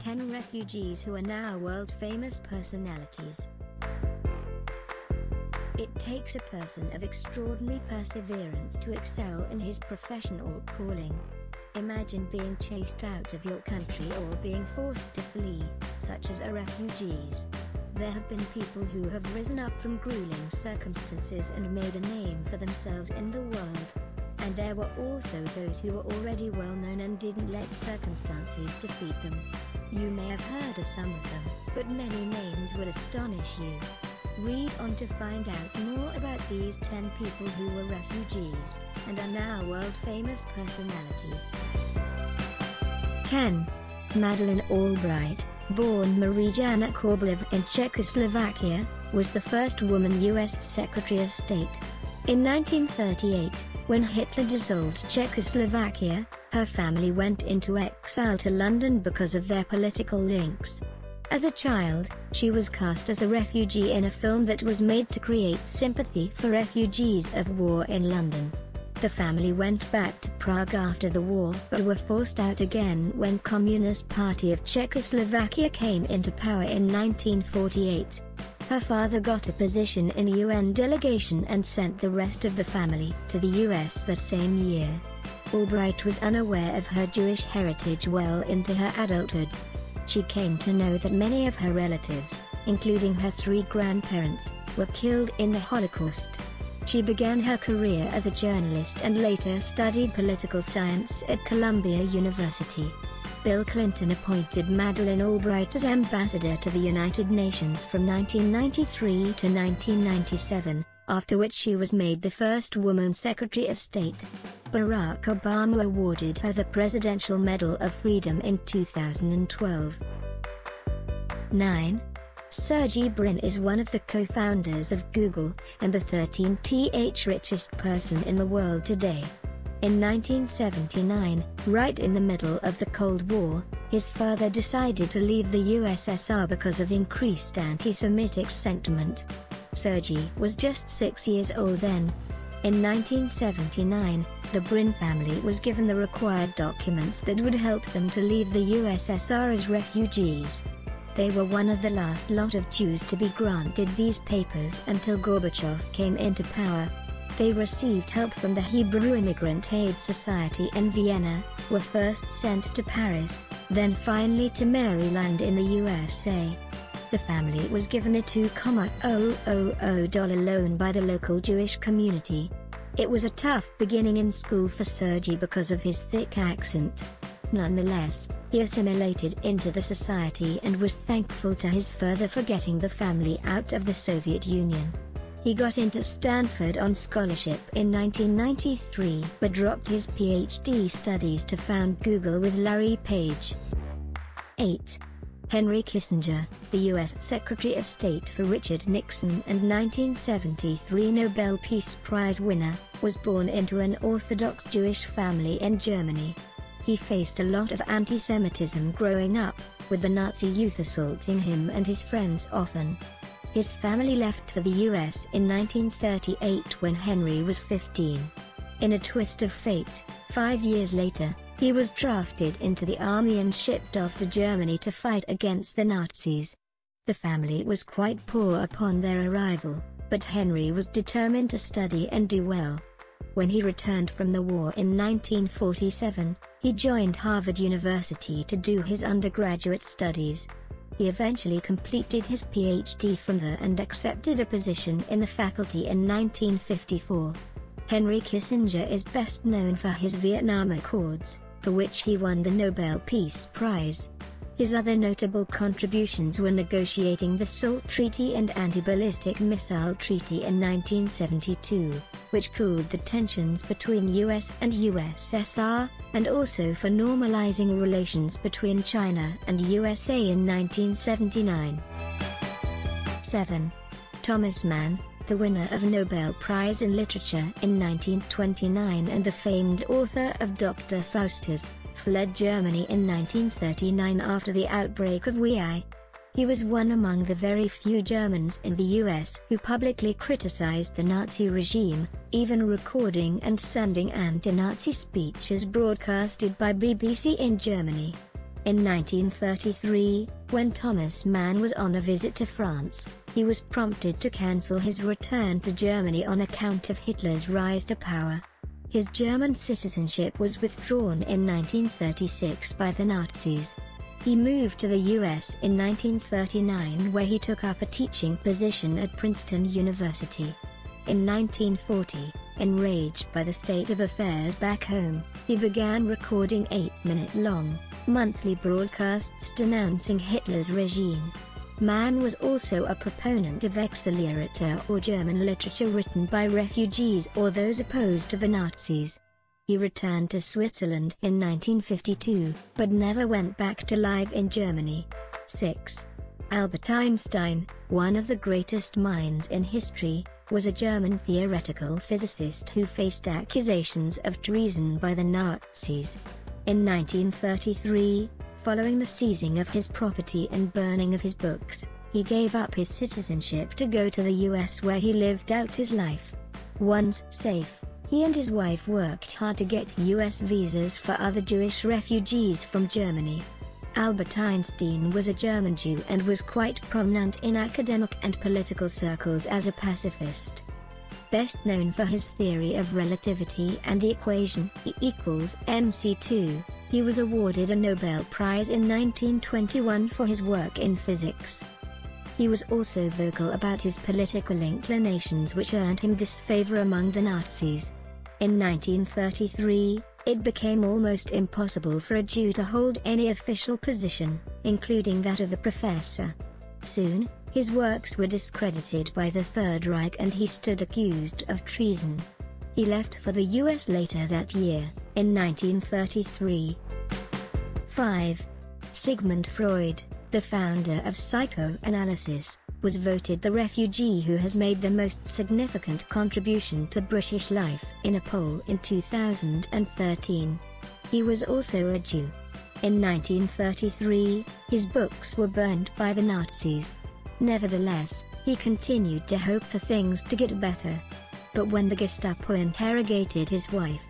10 refugees who are now world-famous personalities. It takes a person of extraordinary perseverance to excel in his profession or calling. Imagine being chased out of your country or being forced to flee, such as are refugees. There have been people who have risen up from grueling circumstances and made a name for themselves in the world. And there were also those who were already well known and didn't let circumstances defeat them. You may have heard of some of them, but many names will astonish you. Read on to find out more about these 10 people who were refugees, and are now world-famous personalities. 10. Madeleine Albright, born Marie-Jana Korbelev in Czechoslovakia, was the first woman U.S. Secretary of State. In 1938, when Hitler dissolved Czechoslovakia, her family went into exile to London because of their political links. As a child, she was cast as a refugee in a film that was made to create sympathy for refugees of war in London. The family went back to Prague after the war but were forced out again when Communist Party of Czechoslovakia came into power in 1948. Her father got a position in a UN delegation and sent the rest of the family to the US that same year. Albright was unaware of her Jewish heritage well into her adulthood. She came to know that many of her relatives, including her 3 grandparents, were killed in the Holocaust. She began her career as a journalist and later studied political science at Columbia University. Bill Clinton appointed Madeleine Albright as ambassador to the United Nations from 1993 to 1997, after which she was made the first woman Secretary of State. Barack Obama awarded her the Presidential Medal of Freedom in 2012. 9. Sergey Brin is one of the co-founders of Google, and the 13th richest person in the world today. In 1979, right in the middle of the Cold War, his father decided to leave the USSR because of increased anti-Semitic sentiment. Sergey was just 6 years old then. In 1979, the Brin family was given the required documents that would help them to leave the USSR as refugees. They were one of the last lot of Jews to be granted these papers until Gorbachev came into power. They received help from the Hebrew Immigrant Aid Society in Vienna, were first sent to Paris, then finally to Maryland in the USA. The family was given a $2,000 loan by the local Jewish community. It was a tough beginning in school for Sergey because of his thick accent. Nonetheless, he assimilated into the society and was thankful to his father for getting the family out of the Soviet Union. He got into Stanford on scholarship in 1993 but dropped his PhD studies to found Google with Larry Page. 8. Henry Kissinger, the U.S. Secretary of State for Richard Nixon and 1973 Nobel Peace Prize winner, was born into an Orthodox Jewish family in Germany. He faced a lot of anti-Semitism growing up, with the Nazi youth assaulting him and his friends often. His family left for the U.S. in 1938 when Henry was 15. In a twist of fate, 5 years later, he was drafted into the army and shipped off to Germany to fight against the Nazis. The family was quite poor upon their arrival, but Henry was determined to study and do well. When he returned from the war in 1947, he joined Harvard University to do his undergraduate studies. He eventually completed his PhD from there and accepted a position in the faculty in 1954. Henry Kissinger is best known for his Vietnam Accords, for which he won the Nobel Peace Prize. His other notable contributions were negotiating the SALT Treaty and Anti-Ballistic Missile Treaty in 1972, which cooled the tensions between US and USSR, and also for normalizing relations between China and USA in 1979. 7. Thomas Mann, the winner of Nobel Prize in Literature in 1929 and the famed author of Dr. Faustus, fled Germany in 1939 after the outbreak of WEI. He was one among the very few Germans in the US who publicly criticized the Nazi regime, even recording and sending anti-Nazi speeches broadcasted by BBC in Germany. In 1933, when Thomas Mann was on a visit to France, he was prompted to cancel his return to Germany on account of Hitler's rise to power. His German citizenship was withdrawn in 1936 by the Nazis. He moved to the US in 1939, where he took up a teaching position at Princeton University. In 1940, enraged by the state of affairs back home, he began recording 8-minute-long, monthly broadcasts denouncing Hitler's regime. Mann was also a proponent of Exilliteratur, or German literature written by refugees or those opposed to the Nazis. He returned to Switzerland in 1952, but never went back to live in Germany. 6. Albert Einstein, one of the greatest minds in history, was a German theoretical physicist who faced accusations of treason by the Nazis. In 1933, following the seizing of his property and burning of his books, he gave up his citizenship to go to the US, where he lived out his life. Once safe, he and his wife worked hard to get US visas for other Jewish refugees from Germany. Albert Einstein was a German Jew and was quite prominent in academic and political circles as a pacifist. Best known for his theory of relativity and the equation E=mc², he was awarded a Nobel Prize in 1921 for his work in physics. He was also vocal about his political inclinations, which earned him disfavor among the Nazis. In 1933, it became almost impossible for a Jew to hold any official position, including that of a professor. Soon, his works were discredited by the Third Reich and he stood accused of treason. He left for the US later that year, in 1933. 5. Sigmund Freud, the founder of psychoanalysis, was voted the refugee who has made the most significant contribution to British life in a poll in 2013. He was also a Jew. In 1933, his books were burned by the Nazis. Nevertheless, he continued to hope for things to get better. But when the Gestapo interrogated his wife,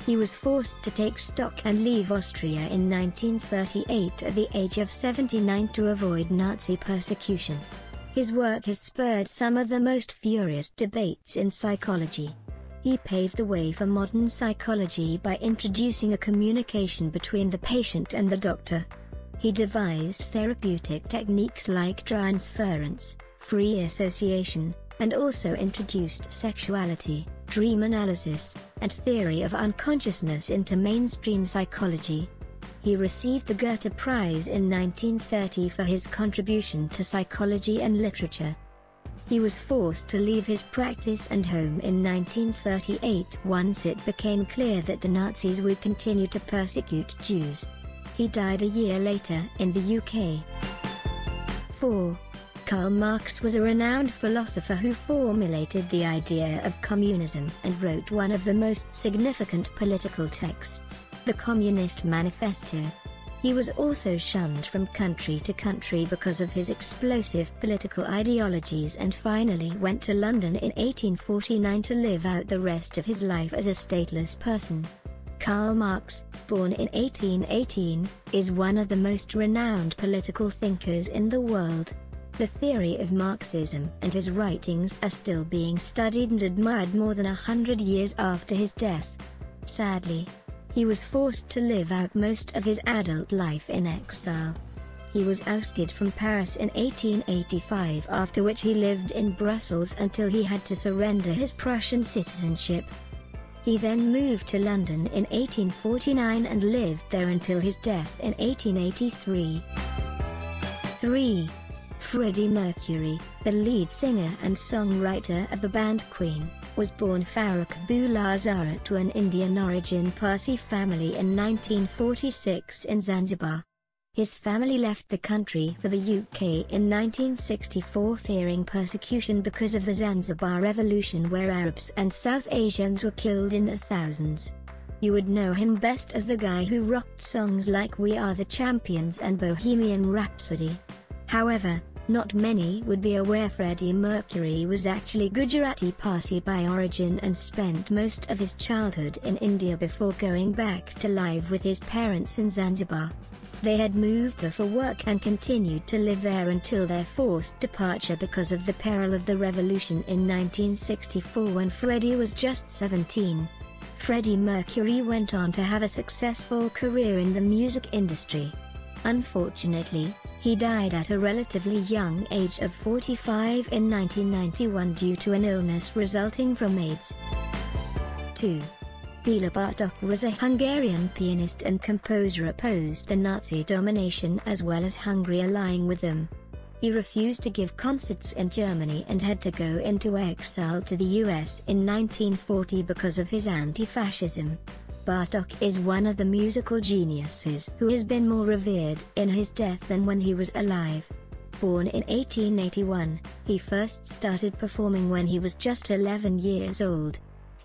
he was forced to take stock and leave Austria in 1938 at the age of 79 to avoid Nazi persecution. His work has spurred some of the most furious debates in psychology. He paved the way for modern psychology by introducing a communication between the patient and the doctor. He devised therapeutic techniques like transference, free association, and also introduced sexuality, dream analysis, and theory of unconsciousness into mainstream psychology. He received the Goethe Prize in 1930 for his contribution to psychology and literature. He was forced to leave his practice and home in 1938 once it became clear that the Nazis would continue to persecute Jews. He died a year later in the UK. 4. Karl Marx was a renowned philosopher who formulated the idea of communism and wrote one of the most significant political texts, the Communist Manifesto. He was also shunned from country to country because of his explosive political ideologies and finally went to London in 1849 to live out the rest of his life as a stateless person. Karl Marx, born in 1818, is one of the most renowned political thinkers in the world. The theory of Marxism and his writings are still being studied and admired more than 100 years after his death. Sadly, he was forced to live out most of his adult life in exile. He was ousted from Paris in 1885, after which he lived in Brussels until he had to surrender his Prussian citizenship. He then moved to London in 1849 and lived there until his death in 1883. 3. Freddie Mercury, the lead singer and songwriter of the band Queen, was born Farrokh Bulazara to an Indian origin Parsi family in 1946 in Zanzibar. His family left the country for the UK in 1964 fearing persecution because of the Zanzibar Revolution, where Arabs and South Asians were killed in the thousands. You would know him best as the guy who rocked songs like We Are the Champions and Bohemian Rhapsody. However, not many would be aware Freddie Mercury was actually Gujarati Parsi by origin and spent most of his childhood in India before going back to live with his parents in Zanzibar. They had moved there for work and continued to live there until their forced departure because of the peril of the revolution in 1964 when Freddie was just 17. Freddie Mercury went on to have a successful career in the music industry. Unfortunately, he died at a relatively young age of 45 in 1991 due to an illness resulting from AIDS. 2. Bela Bartok was a Hungarian pianist and composer opposed to Nazi domination as well as Hungary allying with them. He refused to give concerts in Germany and had to go into exile to the US in 1940 because of his anti-fascism. Bartok is one of the musical geniuses who has been more revered in his death than when he was alive. Born in 1881, he first started performing when he was just 11 years old.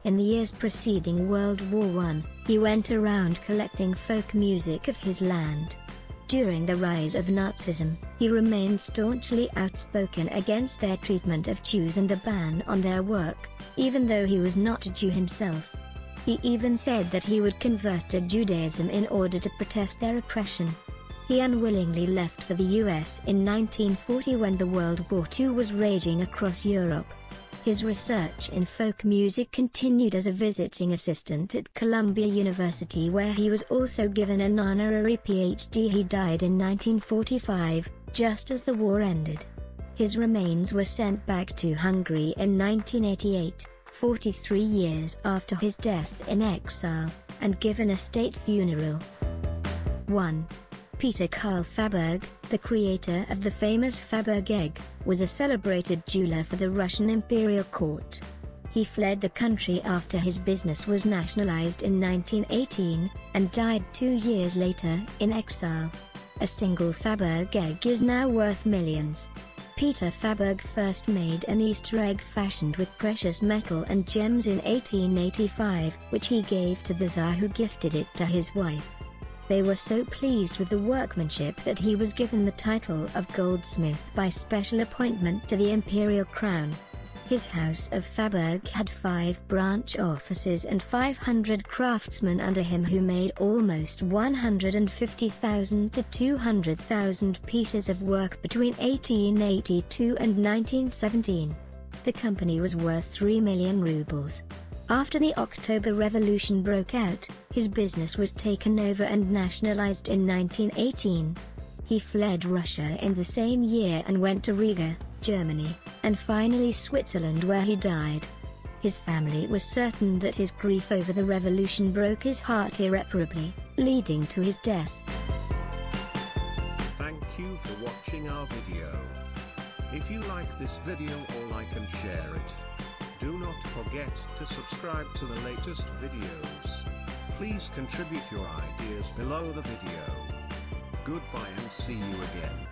In the years preceding World War I, he went around collecting folk music of his land. During the rise of Nazism, he remained staunchly outspoken against their treatment of Jews and the ban on their work, even though he was not a Jew himself. He even said that he would convert to Judaism in order to protest their oppression. He unwillingly left for the US in 1940 when the World War II was raging across Europe. His research in folk music continued as a visiting assistant at Columbia University, where he was also given an honorary PhD. He died in 1945, just as the war ended. His remains were sent back to Hungary in 1988, 43 years after his death in exile, and given a state funeral. 1. Peter Karl Faberge, the creator of the famous Faberge egg, was a celebrated jeweler for the Russian imperial court. He fled the country after his business was nationalized in 1918, and died 2 years later in exile. A single Faberge egg is now worth millions. Peter Faberge first made an Easter egg fashioned with precious metal and gems in 1885, which he gave to the Tsar, who gifted it to his wife. They were so pleased with the workmanship that he was given the title of goldsmith by special appointment to the imperial crown. His house of Faberge had 5 branch offices and 500 craftsmen under him who made almost 150,000 to 200,000 pieces of work between 1882 and 1917. The company was worth 3 million rubles. After the October Revolution broke out, his business was taken over and nationalized in 1918. He fled Russia in the same year and went to Riga, Germany, and finally Switzerland, where he died. His family was certain that his grief over the revolution broke his heart irreparably, leading to his death. Thank you for watching our video. If you like this video, or like and share it. Do not forget to subscribe to the latest videos. Please contribute your ideas below the video. Goodbye and see you again.